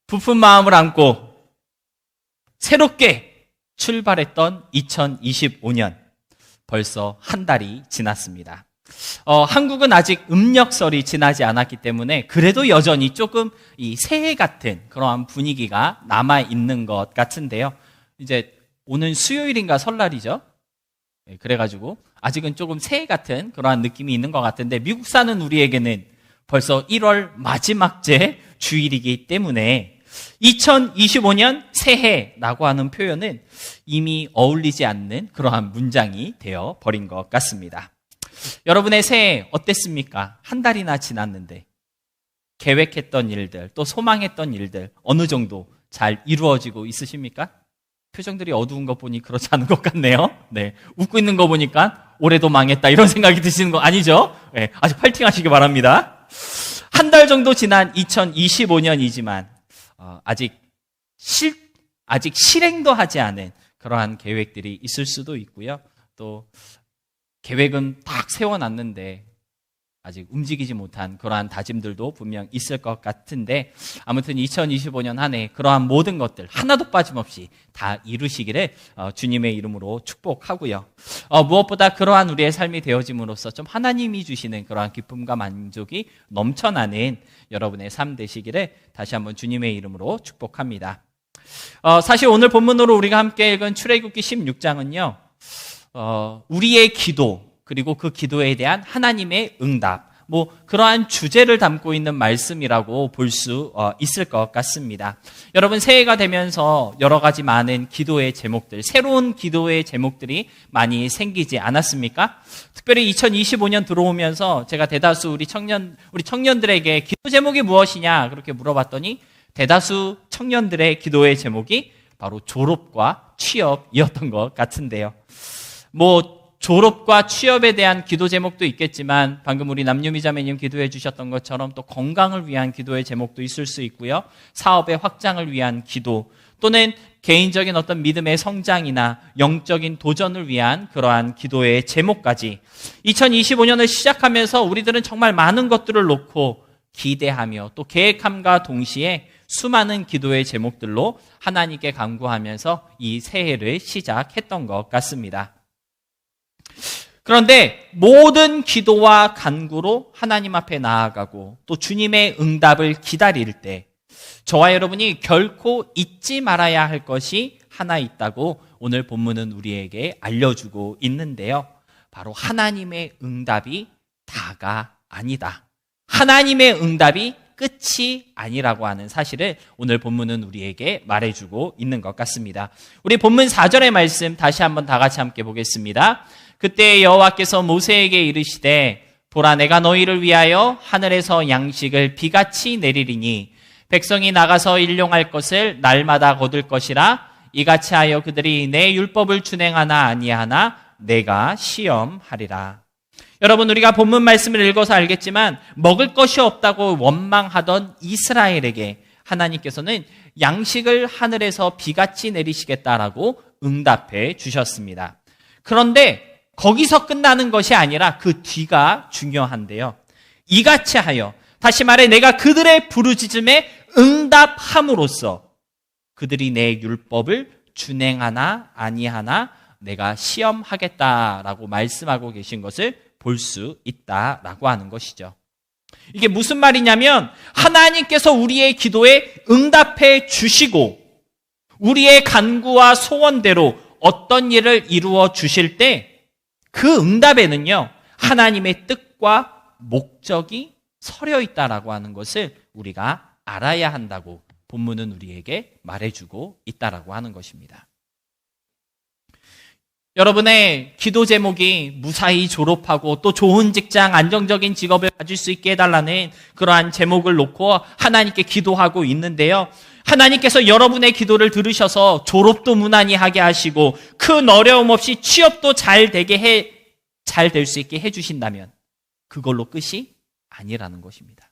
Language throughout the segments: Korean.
부푼 마음을 안고 새롭게 출발했던 2025년, 벌써 한 달이 지났습니다. 한국은 아직 음력설이 지나지 않았기 때문에 그래도 여전히 조금 이 새해 같은 그러한 분위기가 남아있는 것 같은데요. 이제 오는 수요일인가 설날이죠. 그래가지고 아직은 조금 새해 같은 그러한 느낌이 있는 것 같은데, 미국 사는 우리에게는 벌써 1월 마지막 째 주일이기 때문에 2025년 새해라고 하는 표현은 이미 어울리지 않는 그러한 문장이 되어 버린 것 같습니다. 여러분의 새해 어땠습니까? 한 달이나 지났는데 계획했던 일들, 또 소망했던 일들 어느 정도 잘 이루어지고 있으십니까? 표정들이 어두운 거 보니 그렇지 않은 것 같네요. 네, 웃고 있는 거 보니까 올해도 망했다 이런 생각이 드시는 거 아니죠? 네, 아직 파이팅 하시기 바랍니다. 한 달 정도 지난 2025년이지만 아직 실행도 하지 않은 그러한 계획들이 있을 수도 있고요. 또 계획은 딱 세워놨는데 아직 움직이지 못한 그러한 다짐들도 분명 있을 것 같은데, 아무튼 2025년 한 해 그러한 모든 것들 하나도 빠짐없이 다 이루시기를 주님의 이름으로 축복하고요. 무엇보다 그러한 우리의 삶이 되어짐으로써 좀 하나님이 주시는 그러한 기쁨과 만족이 넘쳐나는 여러분의 삶 되시기를 다시 한번 주님의 이름으로 축복합니다. 사실 오늘 본문으로 우리가 함께 읽은 출애굽기 16장은요. 우리의 기도, 그리고 그 기도에 대한 하나님의 응답, 그러한 주제를 담고 있는 말씀이라고 볼 수 있을 것 같습니다. 여러분, 새해가 되면서 여러 가지 많은 기도의 제목들, 새로운 기도의 제목들이 많이 생기지 않았습니까? 특별히 2025년 들어오면서 제가 대다수 우리 청년들에게 기도 제목이 무엇이냐 그렇게 물어봤더니 대다수 청년들의 기도의 제목이 바로 졸업과 취업이었던 것 같은데요. 졸업과 취업에 대한 기도 제목도 있겠지만, 방금 우리 남유미 자매님 기도해 주셨던 것처럼 또 건강을 위한 기도의 제목도 있을 수 있고요. 사업의 확장을 위한 기도, 또는 개인적인 어떤 믿음의 성장이나 영적인 도전을 위한 그러한 기도의 제목까지 2025년을 시작하면서 우리들은 정말 많은 것들을 놓고 기대하며 또 계획함과 동시에 수많은 기도의 제목들로 하나님께 간구하면서 이 새해를 시작했던 것 같습니다. 그런데 모든 기도와 간구로 하나님 앞에 나아가고 또 주님의 응답을 기다릴 때 저와 여러분이 결코 잊지 말아야 할 것이 하나 있다고 오늘 본문은 우리에게 알려주고 있는데요. 바로 하나님의 응답이 다가 아니다. 하나님의 응답이 끝이 아니라고 하는 사실을 오늘 본문은 우리에게 말해주고 있는 것 같습니다. 우리 본문 4절의 말씀 다시 한번 다 같이 함께 보겠습니다. 그때 여호와께서 모세에게 이르시되 보라, 내가 너희를 위하여 하늘에서 양식을 비같이 내리리니 백성이 나가서 일용할 것을 날마다 거둘 것이라. 이같이 하여 그들이 내 율법을 준행하나 아니하나 내가 시험하리라. 여러분, 우리가 본문 말씀을 읽어서 알겠지만 먹을 것이 없다고 원망하던 이스라엘에게 하나님께서는 양식을 하늘에서 비같이 내리시겠다라고 응답해 주셨습니다. 그런데 거기서 끝나는 것이 아니라 그 뒤가 중요한데요. 이같이 하여, 다시 말해 내가 그들의 부르짖음에 응답함으로써 그들이 내 율법을 준행하나 아니하나 내가 시험하겠다라고 말씀하고 계신 것을 볼 수 있다라고 하는 것이죠. 이게 무슨 말이냐면 하나님께서 우리의 기도에 응답해 주시고 우리의 간구와 소원대로 어떤 일을 이루어 주실 때 그 응답에는요, 하나님의 뜻과 목적이 서려 있다라고 하는 것을 우리가 알아야 한다고 본문은 우리에게 말해주고 있다라고 하는 것입니다. 여러분의 기도 제목이 무사히 졸업하고 또 좋은 직장, 안정적인 직업을 가질 수 있게 해달라는 그러한 제목을 놓고 하나님께 기도하고 있는데요. 하나님께서 여러분의 기도를 들으셔서 졸업도 무난히 하게 하시고 큰 어려움 없이 취업도 잘 될 수 있게 해주신다면 그걸로 끝이 아니라는 것입니다.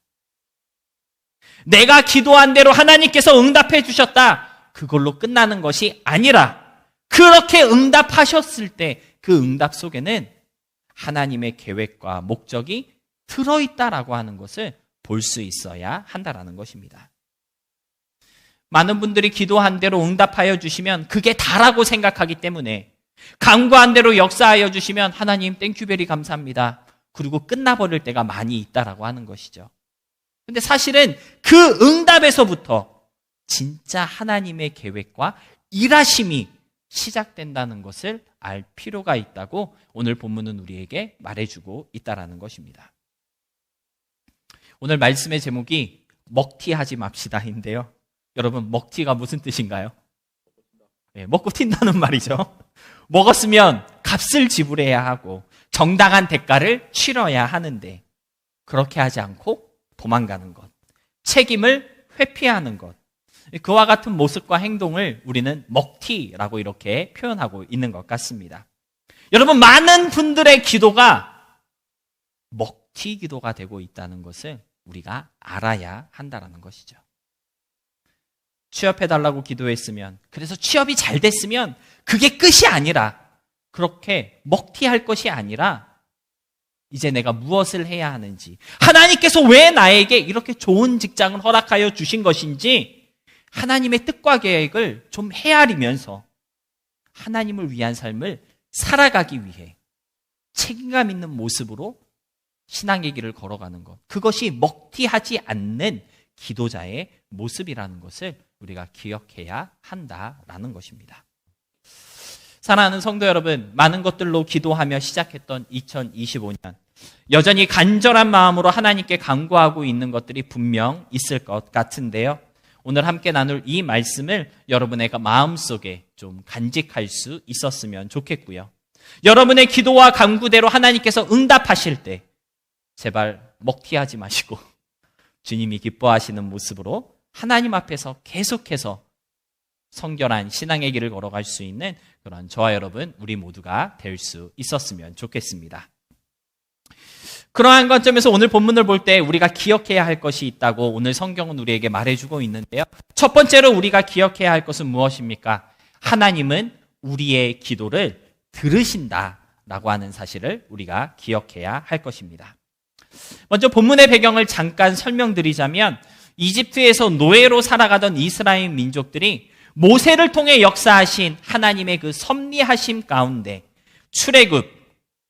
내가 기도한 대로 하나님께서 응답해 주셨다, 그걸로 끝나는 것이 아니라 그렇게 응답하셨을 때 그 응답 속에는 하나님의 계획과 목적이 들어있다라고 하는 것을 볼 수 있어야 한다라는 것입니다. 많은 분들이 기도한 대로 응답하여 주시면 그게 다라고 생각하기 때문에 간구한 대로 역사하여 주시면 하나님 땡큐베리 감사합니다. 그리고 끝나버릴 때가 많이 있다라고 하는 것이죠. 근데 사실은 그 응답에서부터 진짜 하나님의 계획과 일하심이 시작된다는 것을 알 필요가 있다고 오늘 본문은 우리에게 말해주고 있다라는 것입니다. 오늘 말씀의 제목이 먹튀하지 맙시다인데요. 여러분, 먹튀가 무슨 뜻인가요? 네, 먹고 튄다는 말이죠. 먹었으면 값을 지불해야 하고 정당한 대가를 치러야 하는데 그렇게 하지 않고 도망가는 것, 책임을 회피하는 것, 그와 같은 모습과 행동을 우리는 먹튀라고 이렇게 표현하고 있는 것 같습니다. 여러분, 많은 분들의 기도가 먹튀 기도가 되고 있다는 것을 우리가 알아야 한다는 것이죠. 취업해달라고 기도했으면, 그래서 취업이 잘 됐으면 그게 끝이 아니라, 그렇게 먹튀할 것이 아니라 이제 내가 무엇을 해야 하는지, 하나님께서 왜 나에게 이렇게 좋은 직장을 허락하여 주신 것인지 하나님의 뜻과 계획을 좀 헤아리면서 하나님을 위한 삶을 살아가기 위해 책임감 있는 모습으로 신앙의 길을 걸어가는 것, 그것이 먹튀하지 않는 기도자의 모습이라는 것을 우리가 기억해야 한다라는 것입니다. 사랑하는 성도 여러분, 많은 것들로 기도하며 시작했던 2025년, 여전히 간절한 마음으로 하나님께 간구하고 있는 것들이 분명 있을 것 같은데요. 오늘 함께 나눌 이 말씀을 여러분의 마음속에 좀 간직할 수 있었으면 좋겠고요. 여러분의 기도와 간구대로 하나님께서 응답하실 때 제발 먹튀하지 마시고 주님이 기뻐하시는 모습으로 하나님 앞에서 계속해서 성결한 신앙의 길을 걸어갈 수 있는 그런 저와 여러분, 우리 모두가 될 수 있었으면 좋겠습니다. 그러한 관점에서 오늘 본문을 볼 때 우리가 기억해야 할 것이 있다고 오늘 성경은 우리에게 말해주고 있는데요. 첫 번째로 우리가 기억해야 할 것은 무엇입니까? 하나님은 우리의 기도를 들으신다라고 하는 사실을 우리가 기억해야 할 것입니다. 먼저 본문의 배경을 잠깐 설명드리자면, 이집트에서 노예로 살아가던 이스라엘 민족들이 모세를 통해 역사하신 하나님의 그 섭리하심 가운데 출애굽,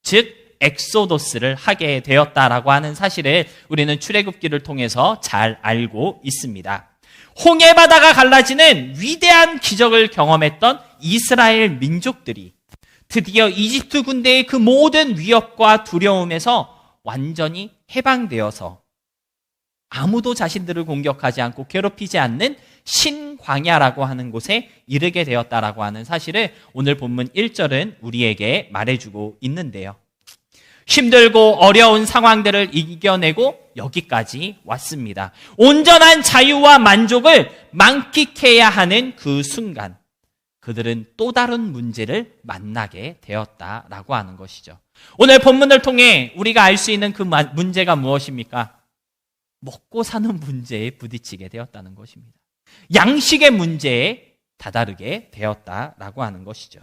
즉 엑소도스를 하게 되었다라고 하는 사실을 우리는 출애굽기를 통해서 잘 알고 있습니다. 홍해 바다가 갈라지는 위대한 기적을 경험했던 이스라엘 민족들이 드디어 이집트 군대의 그 모든 위협과 두려움에서 완전히 해방되어서 아무도 자신들을 공격하지 않고 괴롭히지 않는 신광야라고 하는 곳에 이르게 되었다라고 하는 사실을 오늘 본문 1절은 우리에게 말해주고 있는데요. 힘들고 어려운 상황들을 이겨내고 여기까지 왔습니다. 온전한 자유와 만족을 만끽해야 하는 그 순간, 그들은 또 다른 문제를 만나게 되었다라고 하는 것이죠. 오늘 본문을 통해 우리가 알 수 있는 그 문제가 무엇입니까? 먹고 사는 문제에 부딪히게 되었다는 것입니다. 양식의 문제에 다다르게 되었다라고 하는 것이죠.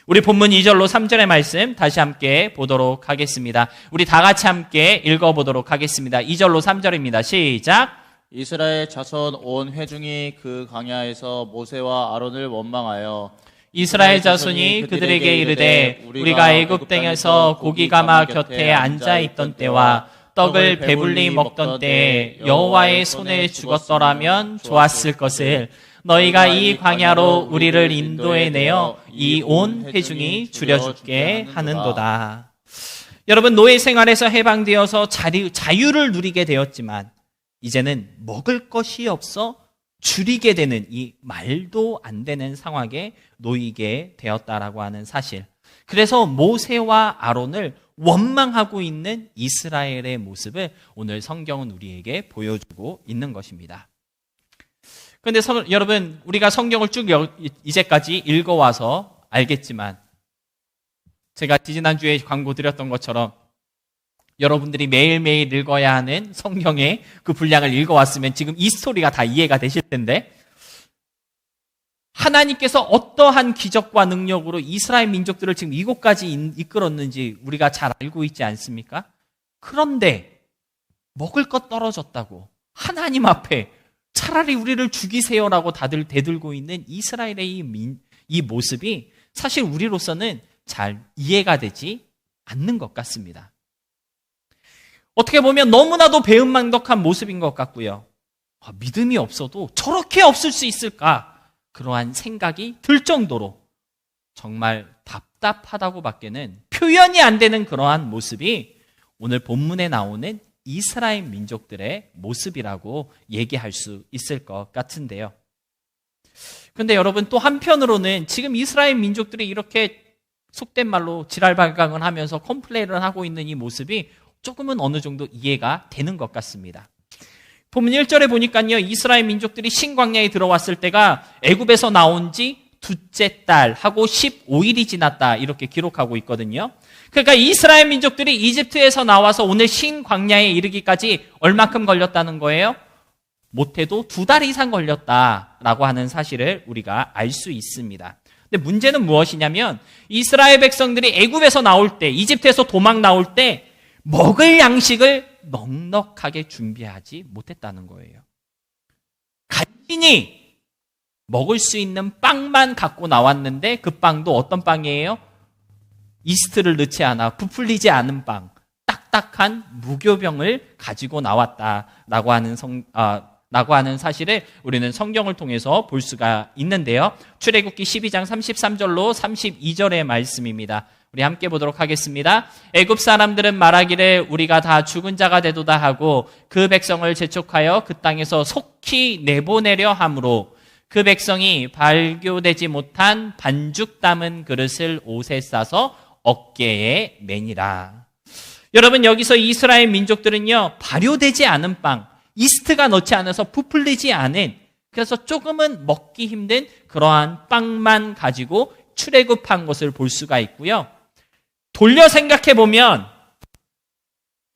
우리 본문 2절로 3절의 말씀 다시 함께 보도록 하겠습니다. 우리 다 같이 함께 읽어보도록 하겠습니다. 2절로 3절입니다. 시작! 이스라엘 자손 온 회중이 그 광야에서 모세와 아론을 원망하여 이스라엘 자손이 그들에게 이르되 우리가 애굽 땅에서 고기 가마 곁에 앉아있던 때와 떡을 배불리 먹던 때에 여호와의 손에 죽었더라면 좋았을 것을 너희가 이 광야로 우리를 인도해내어 이 온 회중이 줄여죽게 하는도다. 여러분, 노예 생활에서 해방되어서 자유를 누리게 되었지만 이제는 먹을 것이 없어 줄이게 되는 이 말도 안 되는 상황에 놓이게 되었다라고 하는 사실. 그래서 모세와 아론을 원망하고 있는 이스라엘의 모습을 오늘 성경은 우리에게 보여주고 있는 것입니다. 그런데 여러분, 우리가 성경을 쭉 이제까지 읽어와서 알겠지만 제가 지난주에 광고 드렸던 것처럼 여러분들이 매일매일 읽어야 하는 성경의 그 분량을 읽어왔으면 지금 이 스토리가 다 이해가 되실 텐데, 하나님께서 어떠한 기적과 능력으로 이스라엘 민족들을 지금 이곳까지 이끌었는지 우리가 잘 알고 있지 않습니까? 그런데 먹을 것 떨어졌다고 하나님 앞에 차라리 우리를 죽이세요라고 다들 대들고 있는 이스라엘의 이 모습이 사실 우리로서는 잘 이해가 되지 않는 것 같습니다. 어떻게 보면 너무나도 배은망덕한 모습인 것 같고요. 믿음이 없어도 저렇게 없을 수 있을까? 그러한 생각이 들 정도로 정말 답답하다고 밖에는 표현이 안 되는 그러한 모습이 오늘 본문에 나오는 이스라엘 민족들의 모습이라고 얘기할 수 있을 것 같은데요. 그런데 여러분, 또 한편으로는 지금 이스라엘 민족들이 이렇게 속된 말로 지랄발광을 하면서 컴플레인을 하고 있는 이 모습이 조금은 어느 정도 이해가 되는 것 같습니다. 본문 1절에 보니까요, 이스라엘 민족들이 신광야에 들어왔을 때가 애굽에서 나온 지 둘째 달하고 15일이 지났다, 이렇게 기록하고 있거든요. 그러니까 이스라엘 민족들이 이집트에서 나와서 오늘 신광야에 이르기까지 얼마큼 걸렸다는 거예요? 못해도 2달 이상 걸렸다라고 하는 사실을 우리가 알 수 있습니다. 근데 문제는 무엇이냐면 이스라엘 백성들이 애굽에서 나올 때, 이집트에서 도망 나올 때 먹을 양식을 넉넉하게 준비하지 못했다는 거예요. 간신히 먹을 수 있는 빵만 갖고 나왔는데 그 빵도 어떤 빵이에요? 이스트를 넣지 않아 부풀리지 않은 빵, 딱딱한 무교병을 가지고 나왔다라고 하는 사실을 우리는 성경을 통해서 볼 수가 있는데요. 출애굽기 12장 33절로 32절의 말씀입니다. 우리 함께 보도록 하겠습니다. 애굽 사람들은 말하기를 우리가 다 죽은 자가 되도다 하고 그 백성을 재촉하여 그 땅에서 속히 내보내려 함으로 그 백성이 발교되지 못한 반죽 담은 그릇을 옷에 싸서 어깨에 매니라. 여러분, 여기서 이스라엘 민족들은요, 발효되지 않은 빵, 이스트가 넣지 않아서 부풀리지 않은, 그래서 조금은 먹기 힘든 그러한 빵만 가지고 출애굽한 것을 볼 수가 있고요. 돌려 생각해 보면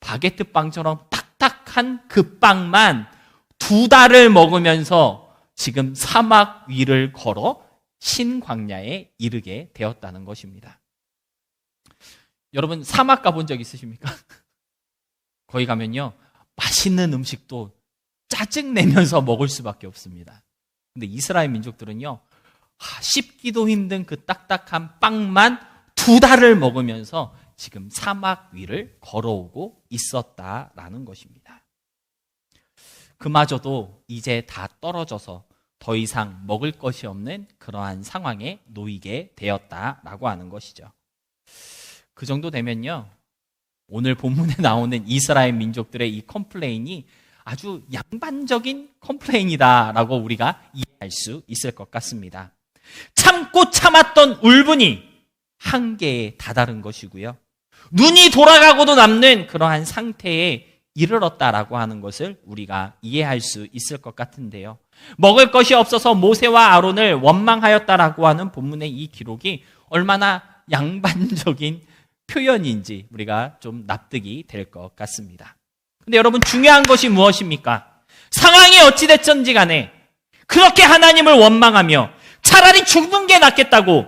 바게트 빵처럼 딱딱한 그 빵만 2달을 먹으면서 지금 사막 위를 걸어 신광야에 이르게 되었다는 것입니다. 여러분, 사막 가본 적 있으십니까? 거기 가면요, 맛있는 음식도 짜증내면서 먹을 수밖에 없습니다. 근데 이스라엘 민족들은요, 씹기도 힘든 그 딱딱한 빵만 2달을 먹으면서 지금 사막 위를 걸어오고 있었다라는 것입니다. 그마저도 이제 다 떨어져서 더 이상 먹을 것이 없는 그러한 상황에 놓이게 되었다라고 하는 것이죠. 그 정도 되면요, 오늘 본문에 나오는 이스라엘 민족들의 이 컴플레인이 아주 양반적인 컴플레인이다라고 우리가 이해할 수 있을 것 같습니다. 참고 참았던 울분이 한계에 다다른 것이고요. 눈이 돌아가고도 남는 그러한 상태에 이르렀다라고 하는 것을 우리가 이해할 수 있을 것 같은데요. 먹을 것이 없어서 모세와 아론을 원망하였다라고 하는 본문의 이 기록이 얼마나 양반적인 표현인지 우리가 좀 납득이 될 것 같습니다. 근데 여러분, 중요한 것이 무엇입니까? 상황이 어찌됐든지 간에 그렇게 하나님을 원망하며 차라리 죽는 게 낫겠다고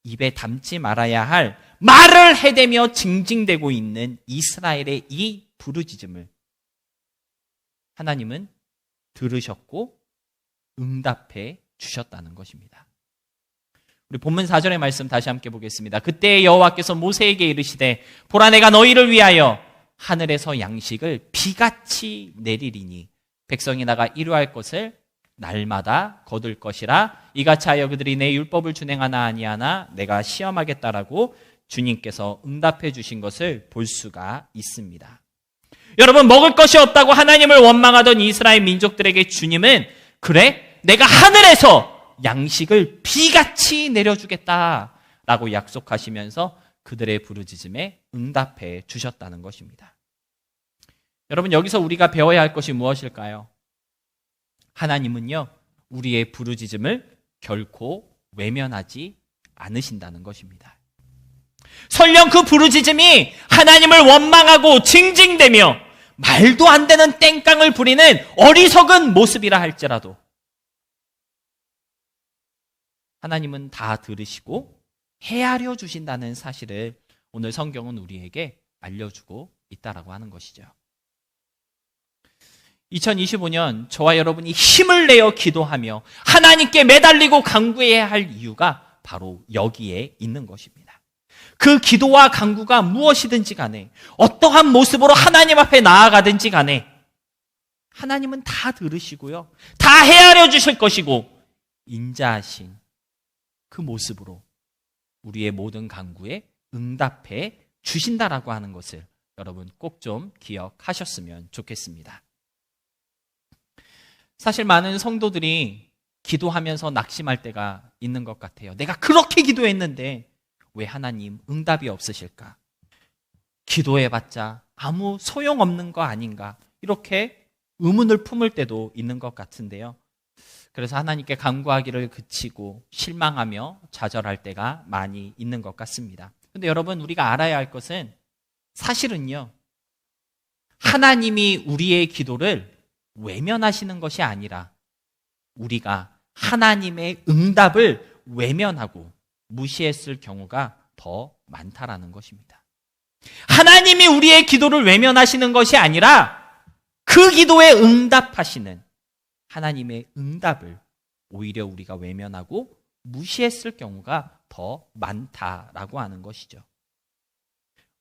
입에 담지 말아야 할 말을 해대며 징징대고 있는 이스라엘의 이 부르짖음을 하나님은 들으셨고 응답해 주셨다는 것입니다. 우리 본문 4절의 말씀 다시 함께 보겠습니다. 그때 여호와께서 모세에게 이르시되 보라, 내가 너희를 위하여 하늘에서 양식을 비같이 내리리니 백성이 나가 이루할 것을 날마다 거둘 것이라. 이같이 하여 그들이 내 율법을 준행하나 아니하나 내가 시험하겠다라고 주님께서 응답해 주신 것을 볼 수가 있습니다. 여러분, 먹을 것이 없다고 하나님을 원망하던 이스라엘 민족들에게 주님은 그래, 내가 하늘에서 양식을 비같이 내려주겠다라고 약속하시면서 그들의 부르짖음에 응답해 주셨다는 것입니다. 여러분, 여기서 우리가 배워야 할 것이 무엇일까요? 하나님은요, 우리의 부르짖음을 결코 외면하지 않으신다는 것입니다. 설령 그 부르짖음이 하나님을 원망하고 징징대며 말도 안 되는 땡깡을 부리는 어리석은 모습이라 할지라도 하나님은 다 들으시고 헤아려 주신다는 사실을 오늘 성경은 우리에게 알려주고 있다라고 하는 것이죠. 2025년 저와 여러분이 힘을 내어 기도하며 하나님께 매달리고 간구해야 할 이유가 바로 여기에 있는 것입니다. 그 기도와 간구가 무엇이든지 간에 어떠한 모습으로 하나님 앞에 나아가든지 간에 하나님은 다 들으시고요. 다 헤아려 주실 것이고 인자하신 그 모습으로 우리의 모든 간구에 응답해 주신다라고 하는 것을 여러분 꼭 좀 기억하셨으면 좋겠습니다. 사실 많은 성도들이 기도하면서 낙심할 때가 있는 것 같아요. 내가 그렇게 기도했는데 왜 하나님 응답이 없으실까? 기도해봤자 아무 소용없는 거 아닌가? 이렇게 의문을 품을 때도 있는 것 같은데요. 그래서 하나님께 간구하기를 그치고 실망하며 좌절할 때가 많이 있는 것 같습니다. 그런데 여러분, 우리가 알아야 할 것은 사실은요, 하나님이 우리의 기도를 외면하시는 것이 아니라 우리가 하나님의 응답을 외면하고 무시했을 경우가 더 많다라는 것입니다. 하나님이 우리의 기도를 외면하시는 것이 아니라 그 기도에 응답하시는 하나님의 응답을 오히려 우리가 외면하고 무시했을 경우가 더 많다라고 하는 것이죠.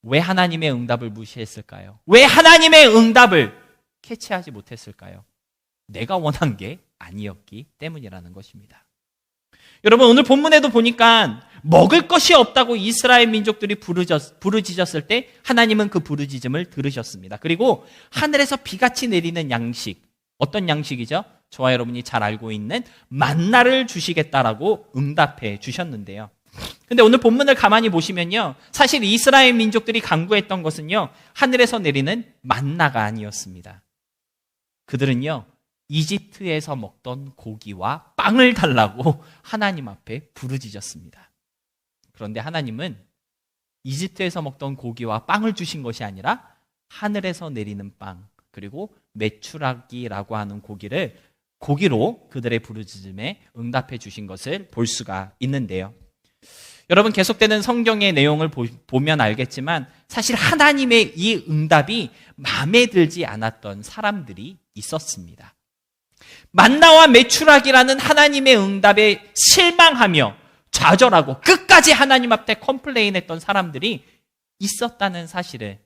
왜 하나님의 응답을 무시했을까요? 왜 하나님의 응답을 캐치하지 못했을까요? 내가 원한 게 아니었기 때문이라는 것입니다. 여러분, 오늘 본문에도 보니까 먹을 것이 없다고 이스라엘 민족들이 부르짖었을 때 하나님은 그 부르짖음을 들으셨습니다. 그리고 하늘에서 비같이 내리는 양식, 어떤 양식이죠? 저와 여러분이 잘 알고 있는 만나를 주시겠다라고 응답해 주셨는데요. 근데 오늘 본문을 가만히 보시면요, 사실 이스라엘 민족들이 간구했던 것은요, 하늘에서 내리는 만나가 아니었습니다. 그들은요, 이집트에서 먹던 고기와 빵을 달라고 하나님 앞에 부르짖었습니다. 그런데 하나님은 이집트에서 먹던 고기와 빵을 주신 것이 아니라 하늘에서 내리는 빵, 그리고 메추라기라고 하는 고기로 그들의 부르짖음에 응답해 주신 것을 볼 수가 있는데요. 여러분, 계속되는 성경의 내용을 보면 알겠지만 사실 하나님의 이 응답이 마음에 들지 않았던 사람들이 있었습니다. 만나와 메추라기라는 하나님의 응답에 실망하며 좌절하고 끝까지 하나님 앞에 컴플레인했던 사람들이 있었다는 사실을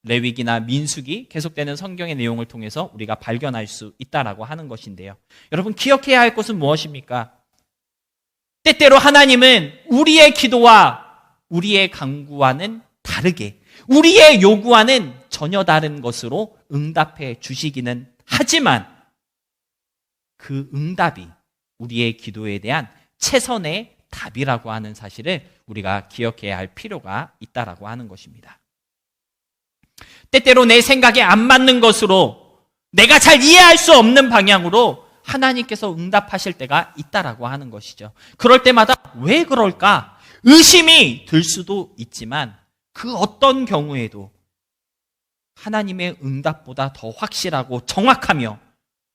레위기나 민수기 계속되는 성경의 내용을 통해서 우리가 발견할 수 있다라고 하는 것인데요. 여러분, 기억해야 할 것은 무엇입니까? 때때로 하나님은 우리의 기도와 우리의 간구와는 다르게 우리의 요구와는 전혀 다른 것으로 응답해 주시기는 하지만 그 응답이 우리의 기도에 대한 최선의 답이라고 하는 사실을 우리가 기억해야 할 필요가 있다라고 하는 것입니다. 때때로 내 생각에 안 맞는 것으로 내가 잘 이해할 수 없는 방향으로 하나님께서 응답하실 때가 있다라고 하는 것이죠. 그럴 때마다 왜 그럴까? 의심이 들 수도 있지만 그 어떤 경우에도 하나님의 응답보다 더 확실하고 정확하며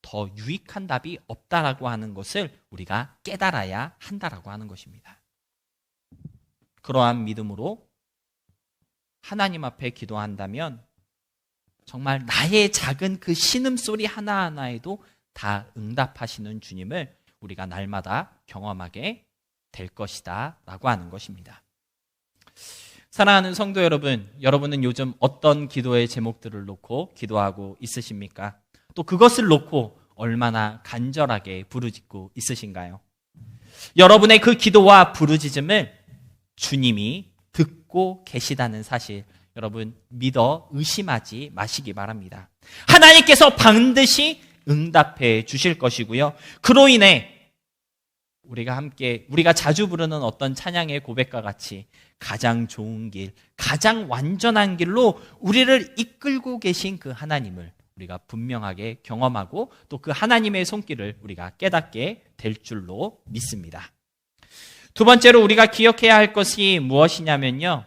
더 유익한 답이 없다라고 하는 것을 우리가 깨달아야 한다라고 하는 것입니다. 그러한 믿음으로 하나님 앞에 기도한다면 정말 나의 작은 그 신음소리 하나하나에도 다 응답하시는 주님을 우리가 날마다 경험하게 될 것이다 라고 하는 것입니다. 사랑하는 성도 여러분, 여러분은 요즘 어떤 기도의 제목들을 놓고 기도하고 있으십니까? 또 그것을 놓고 얼마나 간절하게 부르짖고 있으신가요? 여러분의 그 기도와 부르짖음을 주님이 듣고 계시다는 사실, 여러분 믿어 의심하지 마시기 바랍니다. 하나님께서 반드시 응답해 주실 것이고요. 그로 인해 우리가 자주 부르는 어떤 찬양의 고백과 같이 가장 좋은 길, 가장 완전한 길로 우리를 이끌고 계신 그 하나님을 우리가 분명하게 경험하고 또 그 하나님의 손길을 우리가 깨닫게 될 줄로 믿습니다. 두 번째로 우리가 기억해야 할 것이 무엇이냐면요,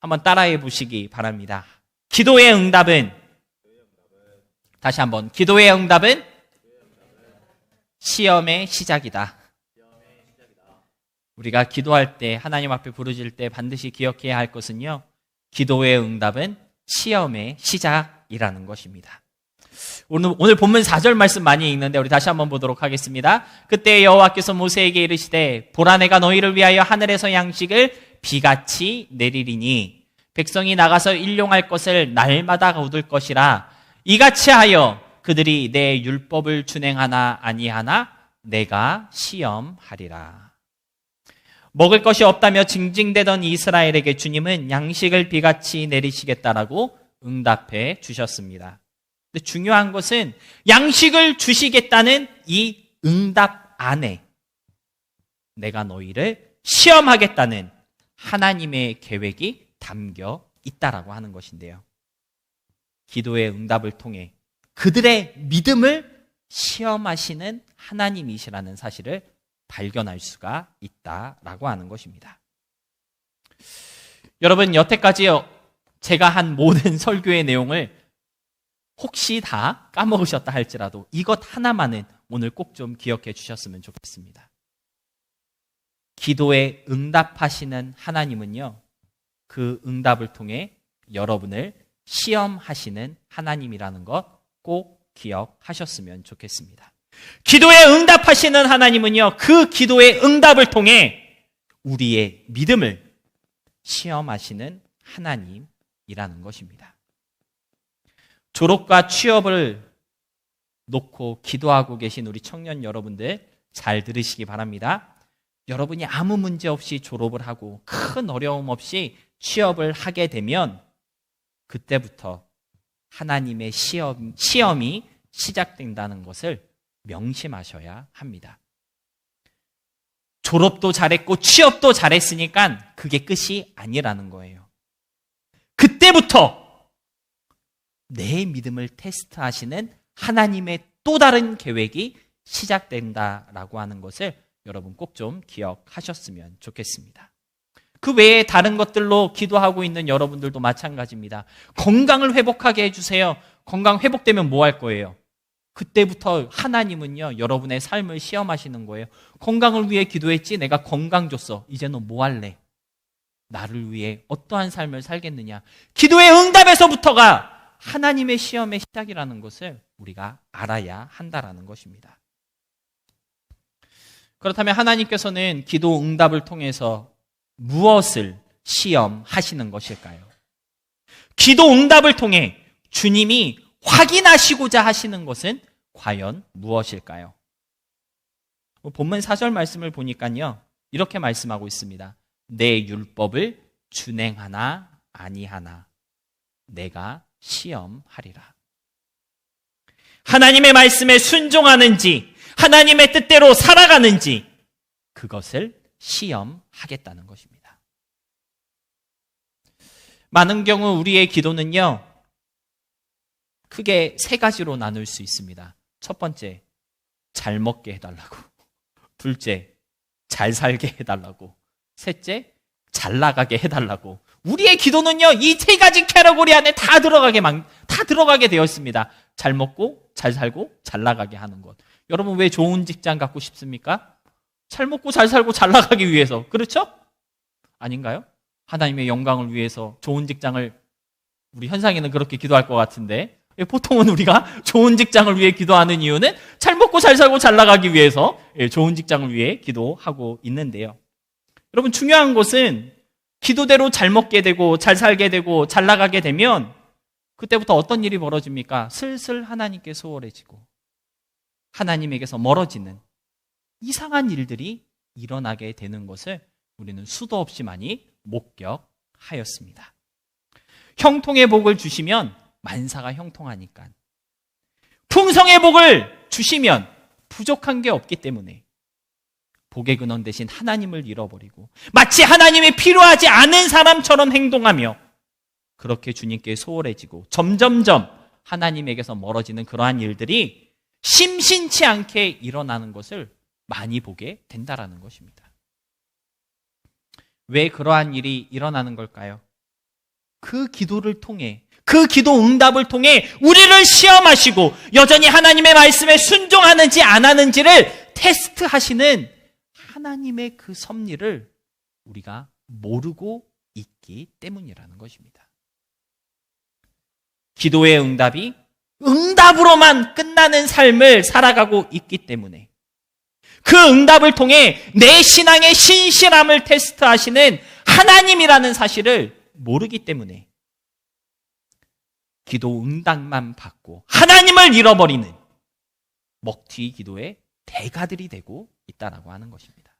한번 따라해 보시기 바랍니다. 기도의 응답은, 다시 한번, 기도의 응답은 시험의 시작이다. 우리가 기도할 때, 하나님 앞에 부르짖을 때 반드시 기억해야 할 것은요, 기도의 응답은 시험의 시작이라는 것입니다. 오늘 본문 4절 말씀 많이 읽는데 우리 다시 한번 보도록 하겠습니다. 그때 여호와께서 모세에게 이르시되 보라 내가 너희를 위하여 하늘에서 양식을 비같이 내리리니 백성이 나가서 일용할 것을 날마다 얻을 것이라 이같이 하여 그들이 내 율법을 준행하나 아니하나 내가 시험하리라. 먹을 것이 없다며 징징대던 이스라엘에게 주님은 양식을 비같이 내리시겠다라고 응답해 주셨습니다. 근데 중요한 것은 양식을 주시겠다는 이 응답 안에 내가 너희를 시험하겠다는 하나님의 계획이 담겨 있다라고 하는 것인데요. 기도의 응답을 통해 그들의 믿음을 시험하시는 하나님이시라는 사실을 발견할 수가 있다라고 하는 것입니다. 여러분, 여태까지 제가 한 모든 설교의 내용을 혹시 다 까먹으셨다 할지라도 이것 하나만은 오늘 꼭 좀 기억해 주셨으면 좋겠습니다. 기도에 응답하시는 하나님은요, 그 응답을 통해 여러분을 시험하시는 하나님이라는 것 꼭 기억하셨으면 좋겠습니다. 기도에 응답하시는 하나님은요, 그 기도의 응답을 통해 우리의 믿음을 시험하시는 하나님이라는 것입니다. 졸업과 취업을 놓고 기도하고 계신 우리 청년 여러분들 잘 들으시기 바랍니다. 여러분이 아무 문제 없이 졸업을 하고 큰 어려움 없이 취업을 하게 되면 그때부터 하나님의 시험이 시작된다는 것을 명심하셔야 합니다. 졸업도 잘했고 취업도 잘했으니까 그게 끝이 아니라는 거예요. 그때부터 내 믿음을 테스트하시는 하나님의 또 다른 계획이 시작된다라고 하는 것을 여러분 꼭 좀 기억하셨으면 좋겠습니다. 그 외에 다른 것들로 기도하고 있는 여러분들도 마찬가지입니다. 건강을 회복하게 해주세요. 건강 회복되면 뭐 할 거예요? 그때부터 하나님은요, 여러분의 삶을 시험하시는 거예요. 건강을 위해 기도했지? 내가 건강 줬어. 이제 너 뭐 할래? 나를 위해 어떠한 삶을 살겠느냐? 기도의 응답에서부터가 하나님의 시험의 시작이라는 것을 우리가 알아야 한다라는 것입니다. 그렇다면 하나님께서는 기도 응답을 통해서 무엇을 시험하시는 것일까요? 기도 응답을 통해 주님이 확인하시고자 하시는 것은 과연 무엇일까요? 본문 4절 말씀을 보니까요, 이렇게 말씀하고 있습니다. 내 율법을 준행하나 아니하나 내가 시험하리라. 하나님의 말씀에 순종하는지 하나님의 뜻대로 살아가는지 그것을 시험하겠다는 것입니다. 많은 경우 우리의 기도는요, 크게 세 가지로 나눌 수 있습니다. 첫 번째, 잘 먹게 해달라고. 둘째, 잘 살게 해달라고. 셋째, 잘 나가게 해달라고. 우리의 기도는요, 이 세 가지 캐러고리 안에 다 들어가게 되어 있습니다. 잘 먹고, 잘 살고, 잘 나가게 하는 것. 여러분 왜 좋은 직장 갖고 싶습니까? 잘 먹고, 잘 살고, 잘 나가기 위해서. 그렇죠? 아닌가요? 하나님의 영광을 위해서 좋은 직장을, 우리 현상에는 그렇게 기도할 것 같은데, 보통은 우리가 좋은 직장을 위해 기도하는 이유는 잘 먹고 잘 살고 잘 나가기 위해서 좋은 직장을 위해 기도하고 있는데요. 여러분 중요한 것은 기도대로 잘 먹게 되고 잘 살게 되고 잘 나가게 되면 그때부터 어떤 일이 벌어집니까? 슬슬 하나님께 소홀해지고 하나님에게서 멀어지는 이상한 일들이 일어나게 되는 것을 우리는 수도 없이 많이 목격하였습니다. 형통의 복을 주시면 만사가 형통하니까, 풍성의 복을 주시면 부족한 게 없기 때문에 복의 근원 대신 하나님을 잃어버리고 마치 하나님이 필요하지 않은 사람처럼 행동하며 그렇게 주님께 소홀해지고 점점점 하나님에게서 멀어지는 그러한 일들이 심심치 않게 일어나는 것을 많이 보게 된다라는 것입니다. 왜 그러한 일이 일어나는 걸까요? 그 기도를 통해, 그 기도 응답을 통해 우리를 시험하시고 여전히 하나님의 말씀에 순종하는지 안 하는지를 테스트하시는 하나님의 그 섭리를 우리가 모르고 있기 때문이라는 것입니다. 기도의 응답이 응답으로만 끝나는 삶을 살아가고 있기 때문에 그 응답을 통해 내 신앙의 신실함을 테스트하시는 하나님이라는 사실을 모르기 때문에 기도 응답만 받고 하나님을 잃어버리는 먹튀 기도의 대가들이 되고 있다라고 하는 것입니다.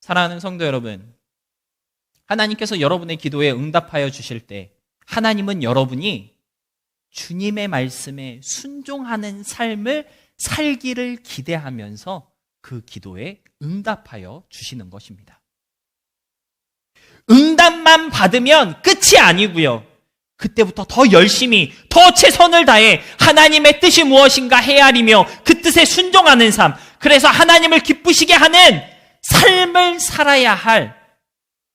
사랑하는 성도 여러분, 하나님께서 여러분의 기도에 응답하여 주실 때 하나님은 여러분이 주님의 말씀에 순종하는 삶을 살기를 기대하면서 그 기도에 응답하여 주시는 것입니다. 응답만 받으면 끝이 아니고요. 그때부터 더 열심히, 더 최선을 다해 하나님의 뜻이 무엇인가 헤아리며 그 뜻에 순종하는 삶, 그래서 하나님을 기쁘시게 하는 삶을 살아야 할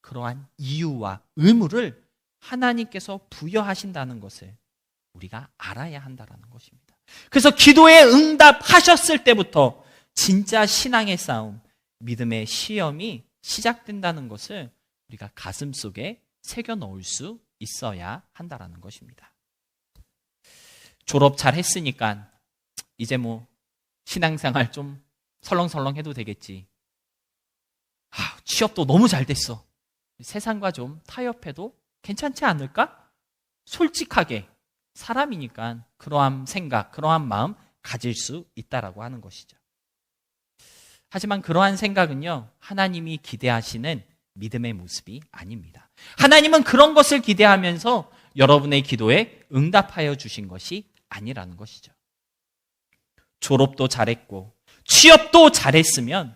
그러한 이유와 의무를 하나님께서 부여하신다는 것을 우리가 알아야 한다는 것입니다. 그래서 기도에 응답하셨을 때부터 진짜 신앙의 싸움, 믿음의 시험이 시작된다는 것을 우리가 가슴 속에 새겨 넣을 수 있어야 한다는 것입니다. 졸업 잘 했으니까 이제 신앙생활 좀 설렁설렁 해도 되겠지. 취업도 너무 잘 됐어. 세상과 좀 타협해도 괜찮지 않을까? 솔직하게 사람이니까 그러한 생각, 그러한 마음 가질 수 있다라고 하는 것이죠. 하지만 그러한 생각은요, 하나님이 기대하시는 믿음의 모습이 아닙니다. 하나님은 그런 것을 기대하면서 여러분의 기도에 응답하여 주신 것이 아니라는 것이죠. 졸업도 잘했고 취업도 잘했으면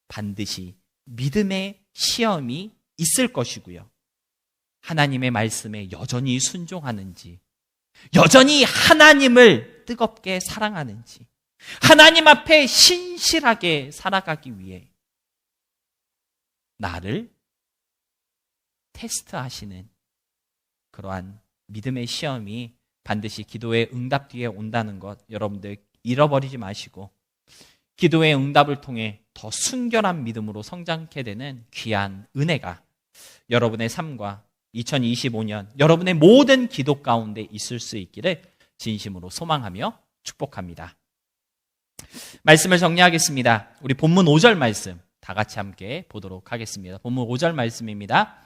반드시 믿음의 시험이 있을 것이고요. 하나님의 말씀에 여전히 순종하는지, 여전히 하나님을 뜨겁게 사랑하는지, 하나님 앞에 신실하게 살아가기 위해 나를 테스트하시는 그러한 믿음의 시험이 반드시 기도의 응답 뒤에 온다는 것, 여러분들 잃어버리지 마시고 기도의 응답을 통해 더 순결한 믿음으로 성장케 되는 귀한 은혜가 여러분의 삶과 2025년 여러분의 모든 기도 가운데 있을 수 있기를 진심으로 소망하며 축복합니다. 말씀을 정리하겠습니다. 우리 본문 5절 말씀 다 같이 함께 보도록 하겠습니다. 본문 5절 말씀입니다.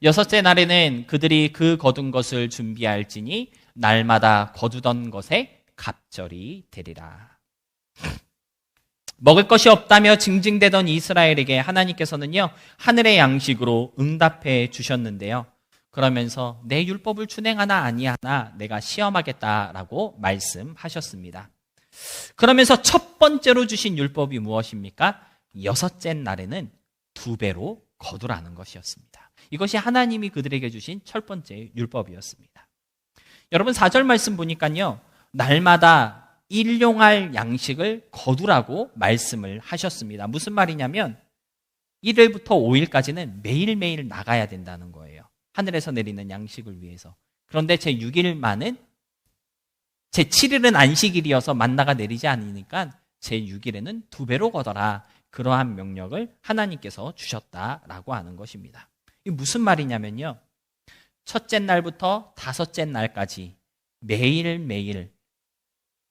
여섯째 날에는 그들이 그 거둔 것을 준비할지니 날마다 거두던 것에 갑절이 되리라. 먹을 것이 없다며 징징대던 이스라엘에게 하나님께서는요, 하늘의 양식으로 응답해 주셨는데요. 그러면서 내 율법을 준행하나 아니하나 내가 시험하겠다라고 말씀하셨습니다. 그러면서 첫 번째로 주신 율법이 무엇입니까? 여섯째 날에는 2배로 거두라는 것이었습니다. 이것이 하나님이 그들에게 주신 첫 번째 율법이었습니다. 여러분 4절 말씀 보니까요, 날마다 일용할 양식을 거두라고 말씀을 하셨습니다. 무슨 말이냐면 1일부터 5일까지는 매일매일 나가야 된다는 거예요. 하늘에서 내리는 양식을 위해서. 그런데 제 6일만은 제 7일은 안식일이어서 만나가 내리지 않으니까 제 6일에는 2배로 거둬라. 그러한 명령을 하나님께서 주셨다라고 하는 것입니다. 이게 무슨 말이냐면요, 첫째 날부터 다섯째 날까지 매일매일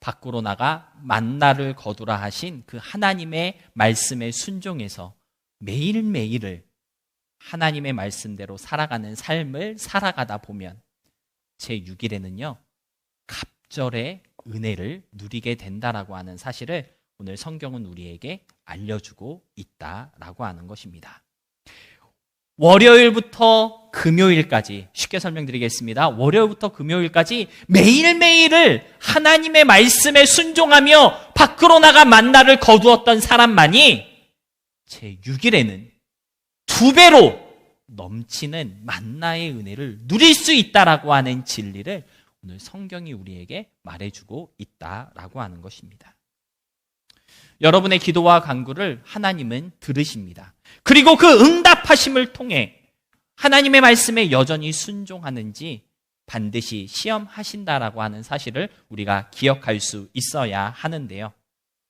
밖으로 나가 만나를 거두라 하신 그 하나님의 말씀에 순종해서 매일매일을 하나님의 말씀대로 살아가는 삶을 살아가다 보면 제 6일에는요 갑절의 은혜를 누리게 된다라고 하는 사실을 오늘 성경은 우리에게 알려주고 있다라고 하는 것입니다. 월요일부터 금요일까지, 쉽게 설명드리겠습니다. 월요일부터 금요일까지 매일매일을 하나님의 말씀에 순종하며 밖으로 나가 만나를 거두었던 사람만이 제 6일에는 2배로 넘치는 만나의 은혜를 누릴 수 있다라고 하는 진리를 오늘 성경이 우리에게 말해주고 있다라고 하는 것입니다. 여러분의 기도와 간구를 하나님은 들으십니다. 그리고 그 응답하심을 통해 하나님의 말씀에 여전히 순종하는지 반드시 시험하신다라고 하는 사실을 우리가 기억할 수 있어야 하는데요.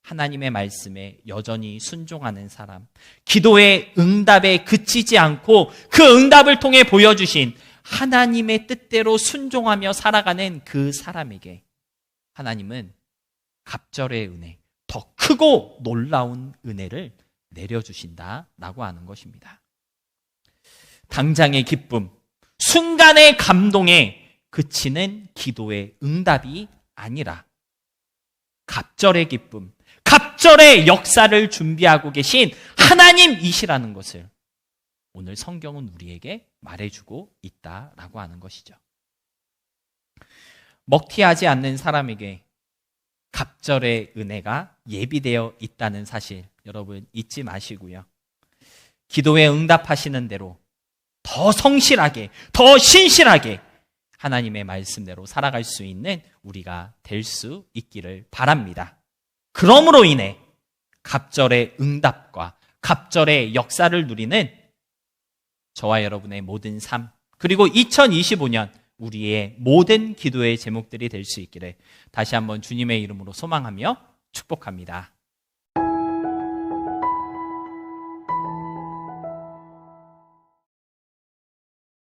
하나님의 말씀에 여전히 순종하는 사람, 기도의 응답에 그치지 않고 그 응답을 통해 보여주신 하나님의 뜻대로 순종하며 살아가는 그 사람에게 하나님은 갑절의 은혜, 더 크고 놀라운 은혜를 내려주신다라고 하는 것입니다. 당장의 기쁨, 순간의 감동에 그치는 기도의 응답이 아니라 갑절의 기쁨, 갑절의 역사를 준비하고 계신 하나님이시라는 것을 오늘 성경은 우리에게 말해주고 있다라고 하는 것이죠. 먹튀하지 않는 사람에게 갑절의 은혜가 예비되어 있다는 사실 여러분 잊지 마시고요. 기도에 응답하시는 대로 더 성실하게, 더 신실하게 하나님의 말씀대로 살아갈 수 있는 우리가 될 수 있기를 바랍니다. 그러므로 인해 갑절의 응답과 갑절의 역사를 누리는 저와 여러분의 모든 삶, 그리고 2025년 우리의 모든 기도의 제목들이 될 수 있기를 다시 한번 주님의 이름으로 소망하며 축복합니다.